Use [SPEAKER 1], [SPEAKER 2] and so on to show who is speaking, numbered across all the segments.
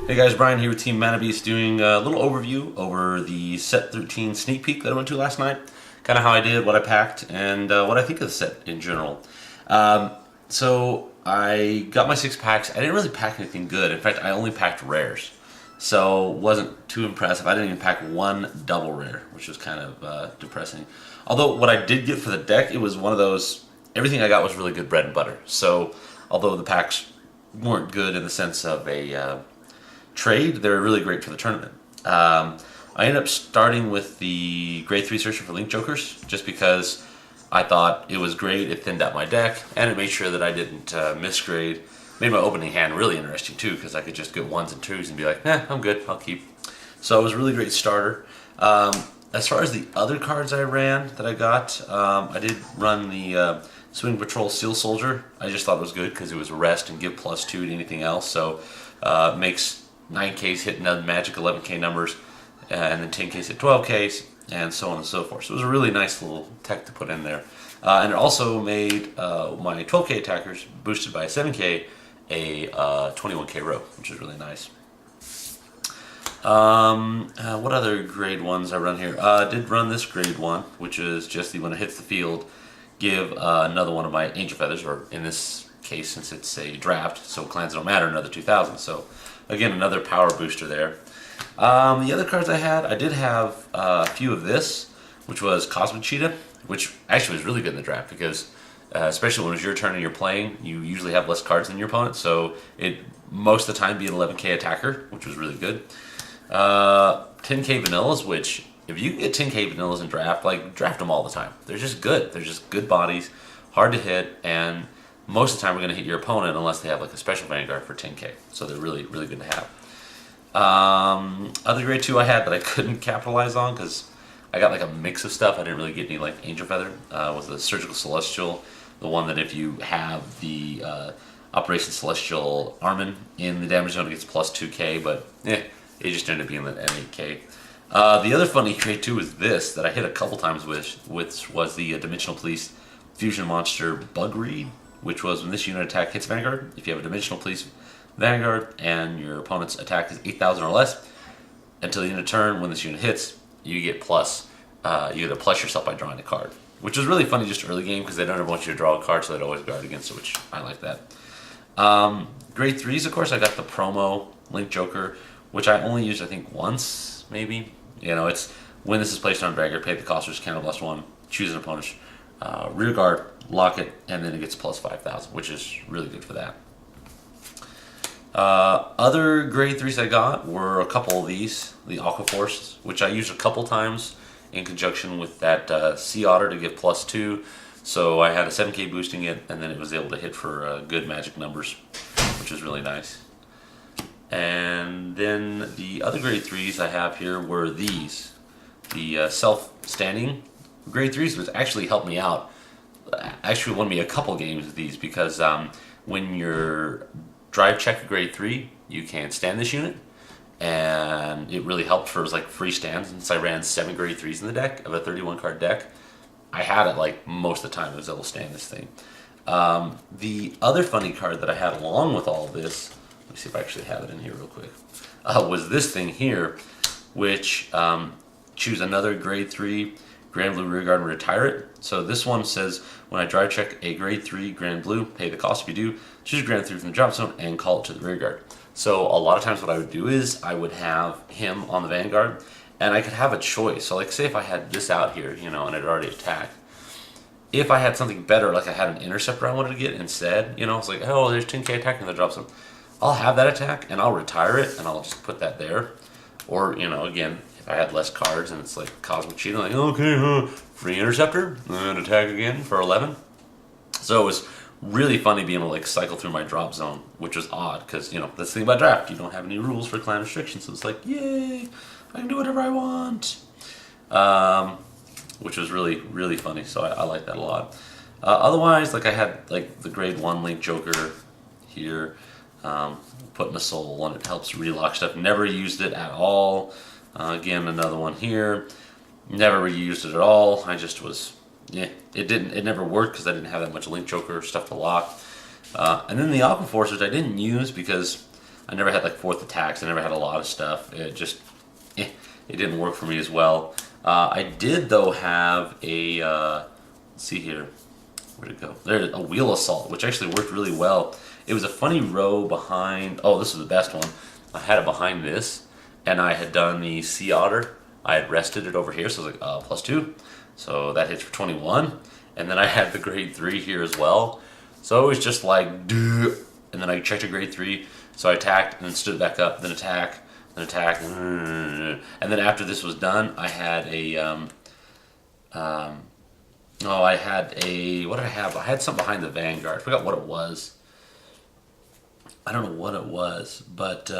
[SPEAKER 1] Hey guys, Brian here with Team Manabeast doing a little overview over the set 13 sneak peek that I went to last night. Kind of how I did, what I packed, and what I think of the set in general. So I got my 6 packs. I didn't really pack anything good. In fact, I only packed rares. So wasn't too impressive. I didn't even pack one double rare, which was kind of depressing. Although what I did get for the deck, it was one of those, everything I got was really good bread and butter. So although the packs weren't good in the sense of a trade, they're really great for the tournament. I ended up starting with the grade 3 searcher for Link Jokers just because I thought it was great. It thinned out my deck and it made sure that I didn't misgrade. Made my opening hand really interesting too because I could just get 1s and 2s and be like, I'm good, I'll keep. So it was a really great starter. As far as the other cards I ran that I got, I did run the Swing Patrol Steel Soldier. I just thought it was good because it was rest and give +2 to anything else. So it makes 9Ks hit magic 11K numbers, and then 10Ks hit 12Ks, and so on and so forth. So it was a really nice little tech to put in there. And it also made my 12K attackers, boosted by a 7K, a 21K row, which is really nice. What other grade 1s I run here? I did run this grade 1, which is just when it hits the field, give another one of my Angel Feathers, or in this case, since it's a draft, so clans don't matter, another 2,000. So again, another power booster there. The other cards I had, I did have a few of this, which was Cosmic Cheetah, which actually was really good in the draft because especially when it was your turn and you're playing, you usually have less cards than your opponent, so it most of the time be an 11K attacker, which was really good. 10K vanillas, which if you get 10K vanillas in draft, like draft them all the time. They're just good. They're just good bodies, hard to hit, and most of the time we're going to hit your opponent unless they have like a special Vanguard for 10K. So they're really, really good to have. Other grade 2 I had that I couldn't capitalize on because I got like a mix of stuff. I didn't really get any like Angel Feather. Was the Surgical Celestial, the one that if you have the Operation Celestial Armin in the damage zone, it gets +2K, but it just ended up being an 8K. The other funny grade 2 is this that I hit a couple times with, which was the Dimensional Police Fusion Monster Bug Read, which was when this unit attack hits Vanguard. If you have a Dimensional Police Vanguard and your opponent's attack is 8,000 or less, until the end of turn, when this unit hits, you get plus. You get to plus yourself by drawing a card, which was really funny just early game because they don't ever want you to draw a card, so they'd always guard against it, which I like that. Grade 3s, of course, I got the promo Link Joker, which I only used I think once, maybe. You know, it's when this is placed on Vanguard, pay the cost, which is +1, choose an opponent's rear guard, lock it, and then it gets +5,000, which is really good for that. Other grade 3s I got were a couple of these, the Aqua Force, which I used a couple times in conjunction with that Sea Otter to give +2. So I had a 7K boosting it, and then it was able to hit for good magic numbers, which was really nice. And then the other grade 3s I have here were these, the self-standing grade 3s, which actually helped me out. Actually won me a couple games with these because when you're drive check a grade 3, you can stand this unit, and it really helped for like free stands. Since I ran 7 grade 3s in the deck of a 31 card deck, I had it like most of the time. It was able to stand this thing. The other funny card that I had along with all of this, let me see if I actually have it in here real quick, was this thing here, which choose another grade 3 Grand Blue Rearguard and retire it. So this one says, when I drive check a grade 3 Grand Blue, pay the cost if you do, choose a Grand 3 from the drop zone and call it to the rearguard. So a lot of times what I would do is I would have him on the Vanguard and I could have a choice. So like say if I had this out here, you know, and it already attacked, if I had something better, like I had an Interceptor I wanted to get instead, you know, it's like, oh, there's 10K attack in the drop zone. I'll have that attack and I'll retire it and I'll just put that there. Or, you know, again, I had less cards and it's like Cosmic Cheetah, like, okay, free Interceptor, and attack again for 11. So it was really funny being able to like cycle through my drop zone, which was odd because, you know, that's the thing about draft, you don't have any rules for clan restrictions, so it's like, yay, I can do whatever I want. Which was really, really funny, so I like that a lot. Otherwise, like I had like the grade 1 Link Joker here, putting a soul and it helps relock stuff. Never used it at all. Again, another one here. Never reused it at all. I just was, it never worked because I didn't have that much Link Joker stuff to lock. And then the Aqua Force, which I didn't use because I never had like fourth attacks. I never had a lot of stuff. It just, it didn't work for me as well. I did though have a, let's see here, where'd it go? There's a wheel assault, which actually worked really well. It was a funny row behind, oh, this was the best one. I had it behind this, and I had done the Sea Otter. I had rested it over here, so I was like, +2. So that hits for 21. And then I had the grade 3 here as well. So it was just like, duh. And then I checked a grade 3. So I attacked, and then stood back up, then attack, and then after this was done, I had a, I had a, what did I have? I had something behind the Vanguard. I forgot what it was. I don't know what it was, but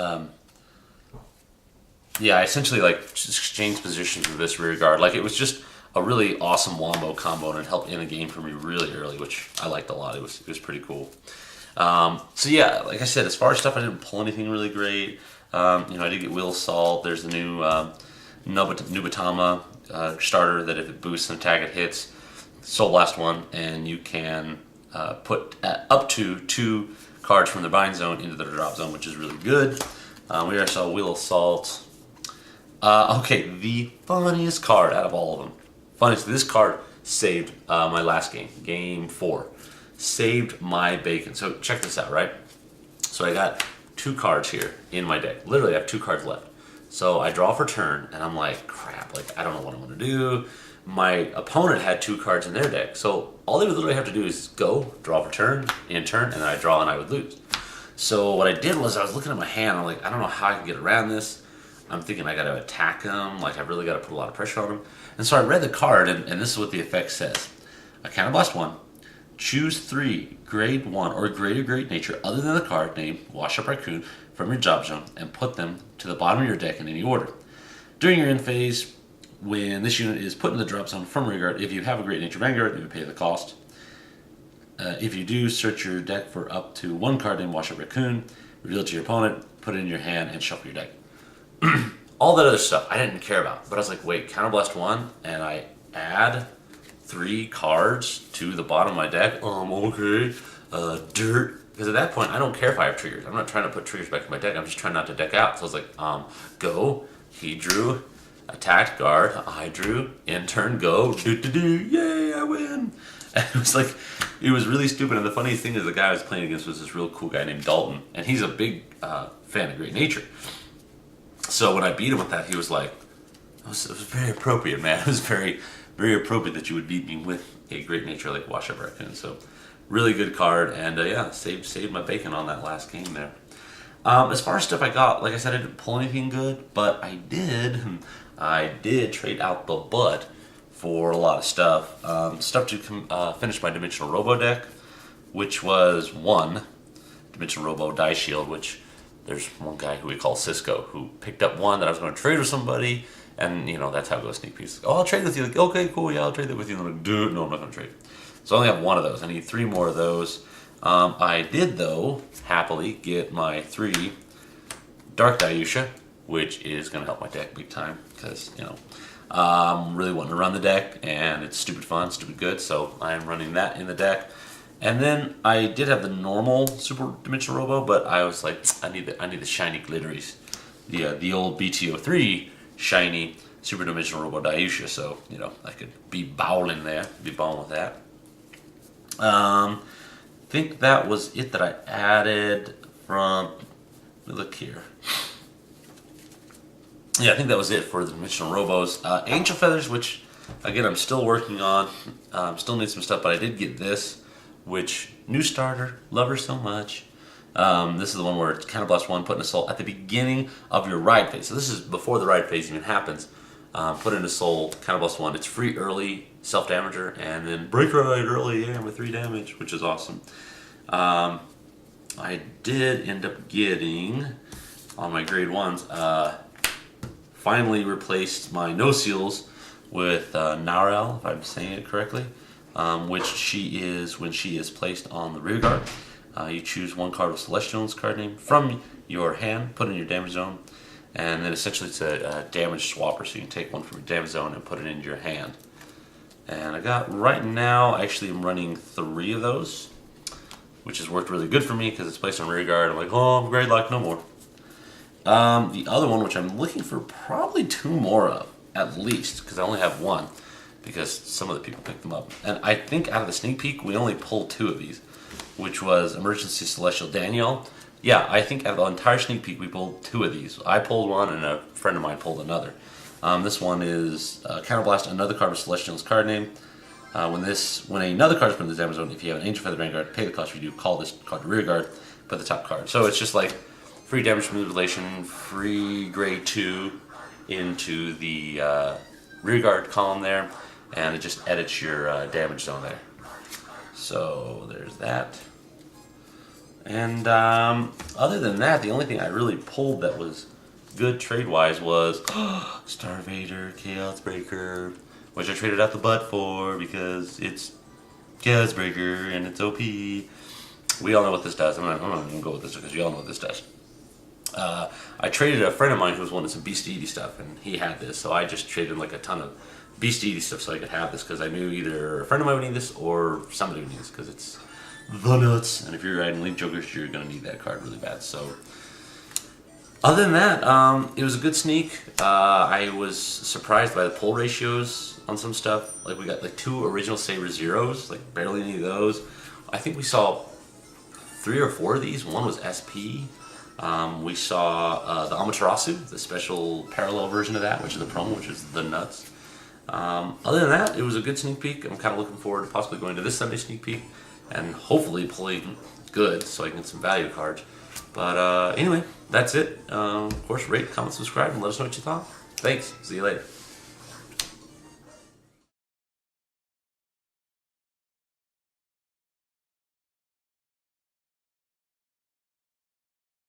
[SPEAKER 1] yeah, I essentially like exchanged positions with this rear guard. Like it was just a really awesome wombo combo, and it helped end the game for me really early, which I liked a lot. It was pretty cool. So yeah, like I said, as far as stuff, I didn't pull anything really great. I did get Wheel Assault. There's the new Nubatama starter that if it boosts an attack, it hits. Soul Blast 1, and you can put up to 2 cards from the bind zone into the drop zone, which is really good. We already saw Wheel Assault. Okay, the funniest card out of all of them. Funniest, this card saved my last game, game 4. Saved my bacon. So check this out, right? So I got 2 cards here in my deck. Literally, I have 2 cards left. So I draw for turn, and I'm like, crap, like I don't know what I'm gonna do. My opponent had 2 cards in their deck. So all they would literally have to do is go, draw for turn, in turn, and then I draw and I would lose. So what I did was I was looking at my hand, I'm like, I don't know how I can get around this. I'm thinking I gotta attack him, like I really gotta put a lot of pressure on him. And so I read the card, and this is what the effect says. A Counterblast 1. Choose 3 grade 1 or greater grade nature other than the card name Wash Up Raccoon from your job zone and put them to the bottom of your deck in any order. During your end phase, when this unit is put in the drop zone from rear guard, if you have a great nature Vanguard, you would pay the cost. If you do, search your deck for up to 1 card named Wash Up Raccoon, reveal it to your opponent, put it in your hand, and shuffle your deck. All that other stuff I didn't care about, but I was like, wait, Counterblast 1, and I add 3 cards to the bottom of my deck? Okay. Dirt. Because at that point, I don't care if I have triggers. I'm not trying to put triggers back in my deck. I'm just trying not to deck out. So I was like, go. He drew. Attacked guard. I drew. In turn, go. Yay, I win. And it was like, it was really stupid. And the funniest thing is the guy I was playing against was this real cool guy named Dalton. And he's a big fan of Great Nature. So when I beat him with that, he was like, it was very appropriate, man. It was very, very appropriate that you would beat me with a Great Nature like Wash Up Raccoon. So really good card, and yeah, saved my bacon on that last game there. As far as stuff I got, like I said, I didn't pull anything good, but I did trade out the butt for a lot of stuff. Stuff to finish my Dimensional Robo deck, which was 1 Dimensional Robo Die Shield, which there's one guy who we call Cisco who picked up 1 that I was going to trade with somebody, and that's how it goes, sneak peeks. Oh, I'll trade with you. Like, okay, cool, yeah, I'll trade that with you. And I'm like, dude, no, I'm not going to trade. So I only have 1 of those. I need 3 more of those. I did, though, happily get my 3 Dark Diusha, which is going to help my deck big time because, I'm really wanting to run the deck, and it's stupid fun, stupid good, so I am running that in the deck. And then I did have the normal Super Dimensional Robo, but I was like, I need the shiny glitteries. The old BTO3 shiny Super Dimensional Robo Diusha, so, I could be bowling with that. I think that was it that I added from, let me look here. Yeah, I think that was it for the Dimensional Robos. Angel Feathers, which, again, I'm still working on. Still need some stuff, but I did get this, which, new starter, love her so much. This is the one where it's Counterblast 1, put in a soul at the beginning of your ride phase. So this is before the ride phase even happens. Put in a soul, Counterblast 1. It's free early, self-damager, and then break ride early, yeah, with 3 damage, which is awesome. I did end up getting, on my grade 1s, finally replaced my no seals with Narel, if I'm saying it correctly, which she is when she is placed on the rear guard. You choose 1 card with Celestial's card name from your hand, put it in your damage zone, and then essentially it's a damage swapper, so you can take 1 from your damage zone and put it into your hand. And I got, right now, actually I'm running 3 of those, which has worked really good for me because it's placed on rear guard. I'm like, oh, I'm grade lock, no more. The other one, which I'm looking for probably 2 more of, at least, because I only have one, because some of the people picked them up. And I think out of the sneak peek, we only pulled 2 of these, which was Emergency Celestial Daniel. Yeah, I think out of the entire sneak peek, we pulled 2 of these. I pulled one, and a friend of mine pulled another. This one is Counterblast, another card with Celestial's card name. When another card is put in the damage zone, if you have an Angel Feather Vanguard, pay the cost. If you do, call this card to rear guard, put the top card. So it's just like free damage manipulation, free grade 2 into the rear guard column there, and it just edits your damage zone there. So there's that. And other than that, the only thing I really pulled that was good trade-wise was Star Vader, Chaos Breaker, which I traded out the butt for because it's Chaos Breaker and it's OP. We all know what this does. I'm not going to go with this because you all know what this does. I traded a friend of mine who was wanting some Beast Deity stuff, and he had this, so I just traded him like a ton of Beast Deity stuff so I could have this because I knew either a friend of mine would need this or somebody would need this because it's the nuts. And if you're riding Link Jokers, you're going to need that card really bad. So other than that, it was a good sneak. I was surprised by the pull ratios on some stuff. Like we got like 2 original Saber Zeros, like barely any of those. I think we saw 3 or 4 of these. One was SP. We saw the Amaterasu, the special parallel version of that, which is the promo, which is the nuts. Other than that, it was a good sneak peek. I'm kind of looking forward to possibly going to this Sunday sneak peek and hopefully pulling good so I can get some value cards. But anyway, that's it. Of course, rate, comment, subscribe, and let us know what you thought. Thanks. See you later.